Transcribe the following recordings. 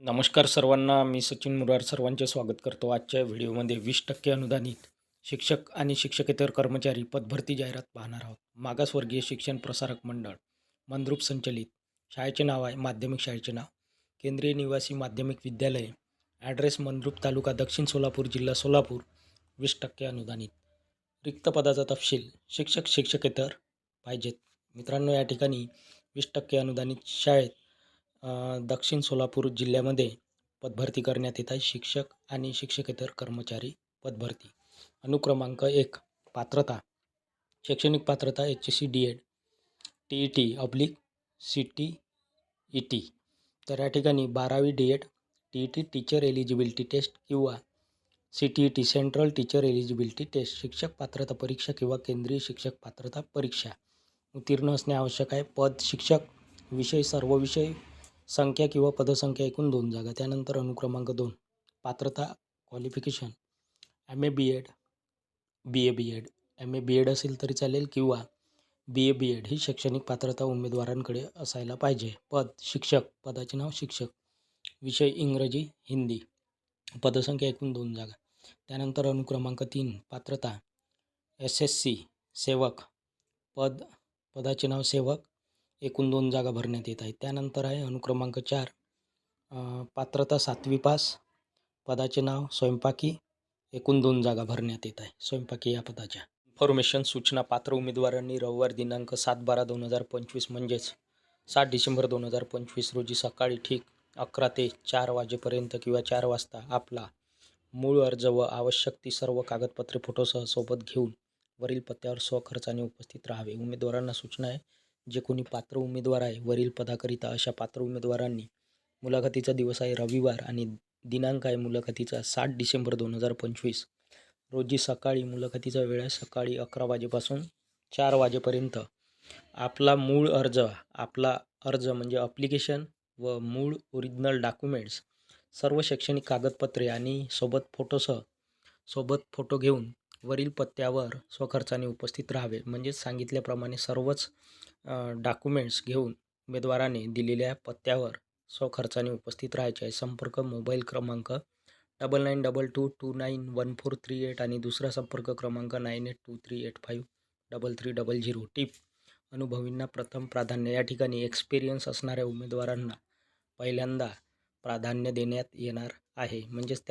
नमस्कार सर्वांना, मी सचिन मुरार सर्वांचे स्वागत करतो. आजच्या व्हिडिओमध्ये 20% अनुदानित शिक्षक आणि शिक्षकेतर कर्मचारी पदभरती जाहिरात पाहणार आहोत. मागासवर्गीय शिक्षण प्रसारक मंडळ मंद्रुप संचलित. शाळेचे नाव आहे, माध्यमिक शाळेचे नाव केंद्रीय निवासी माध्यमिक विद्यालय. ॲड्रेस मंद्रुप, तालुका दक्षिण सोलापूर, जिल्हा सोलापूर. 20% अनुदानित. रिक्त पदाचा तपशील शिक्षक शिक्षकेतर पाहिजेत. मित्रांनो, या ठिकाणी 20% अनुदानित शाळेत दक्षिण सोलापूर जिल्ह्यामध्ये पदभरती करण्यात येत आहे. शिक्षक आणि शिक्षकेतर कर्मचारी पदभरती. अनुक्रमांक 1. पात्रता. शैक्षणिक पात्रता HSC DED TET CTET. तर या ठिकाणी 12वी DED TET teacher eligibility test किंवा CTET central teacher eligibility test शिक्षक पात्रता परीक्षा किंवा केंद्रीय शिक्षक पात्रता परीक्षा उत्तीर्ण असणे आवश्यक आहे. पद शिक्षक. विषय सर्व विषय. संख्या किंवा पदसंख्या एकूण 2 जागा. त्यानंतर अनुक्रमांक 2. पात्रता qualification MA BEd BA BEd MA BEd असेल तरी चालेल किंवा BA BEd ही शैक्षणिक पात्रता उमेदवारांकडे असायला पाहिजे. पद शिक्षक. पदाचे नाव शिक्षक. विषय इंग्रजी हिंदी. पदसंख्या एकूण 2 जागा. त्यानंतर अनुक्रमांक 3. पात्रता SSC सेवक. पदाचे नाव सेवक. एकूण 2 जागा भरण्यात येत आहेत. त्यानंतर आहे अनुक्रमांक 4. पात्रता 7वी पास. पदाचे नाव स्वयंपाकी. एकूण 2 जागा भरण्यात येत आहे स्वयंपाकी या पदाच्या. इन्फॉर्मेशन सूचना. पात्र उमेदवारांनी रविवार दिनांक 7/12/2025 म्हणजेच 7 डिसेंबर 2025 रोजी सकाळी ठीक 11 ते 4 वाजेपर्यंत किंवा 4 वाजता आपला मूळ अर्ज व आवश्यक ती सर्व कागदपत्रे फोटोसह सोबत घेऊन वरील पत्त्यावर स्वखर्चाने उपस्थित राहावे. उमेदवारांना सूचना आहे, जे कोणी पात्र उमेदवार आहे वरील पदाकरिता अशा पात्र उमेदवारांनी मुलाखतीचा दिवस आहे रविवार आणि दिनांक आहे मुलाखतीचा 7 डिसेंबर 2025 रोजी सकाळी. मुलाखतीचा वेळ आहे सकाळी 11 वाजेपासून 4 वाजेपर्यंत. आपला मूळ अर्ज म्हणजे ॲप्लिकेशन व मूळ ओरिजिनल डॉक्युमेंट्स सर्व शैक्षणिक कागदपत्रे आणि सोबत फोटो घेऊन वरील पत्त्यावर स्वखर्चाने उपस्थित राहावे. म्हणजेच सांगितल्याप्रमाणे सर्वच डॉक्युमेंट्स घेऊन उमेदवाराने दिलेल्या पत्त्यावर स्वखर्चाने उपस्थित राहायचे आहे. संपर्क मोबाईल क्रमांक 9922291438 आणि दुसरा संपर्क क्रमांक 9823853300. टिप: अनुभवींना प्रथम प्राधान्य. या ठिकाणी एक्सपिरियन्स असणाऱ्या उमेदवारांना पहिल्यांदा प्राधान्य देण्यात येणार आहे. म्हणजेच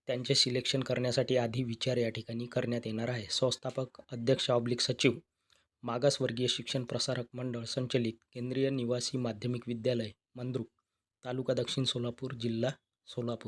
त्यांचे सिलेक्शन करण्यासाठी आधी विचार या ठिकाणी करण्यात येणार आहे. संस्थापक अध्यक्ष सचिव मागासवर्गीय शिक्षण प्रसारक मंडळ संचलित. केंद्रीय निवासी माध्यमिक विद्यालय मंद्रुप, तालुका दक्षिण सोलापूर, जिल्हा सोलापूर.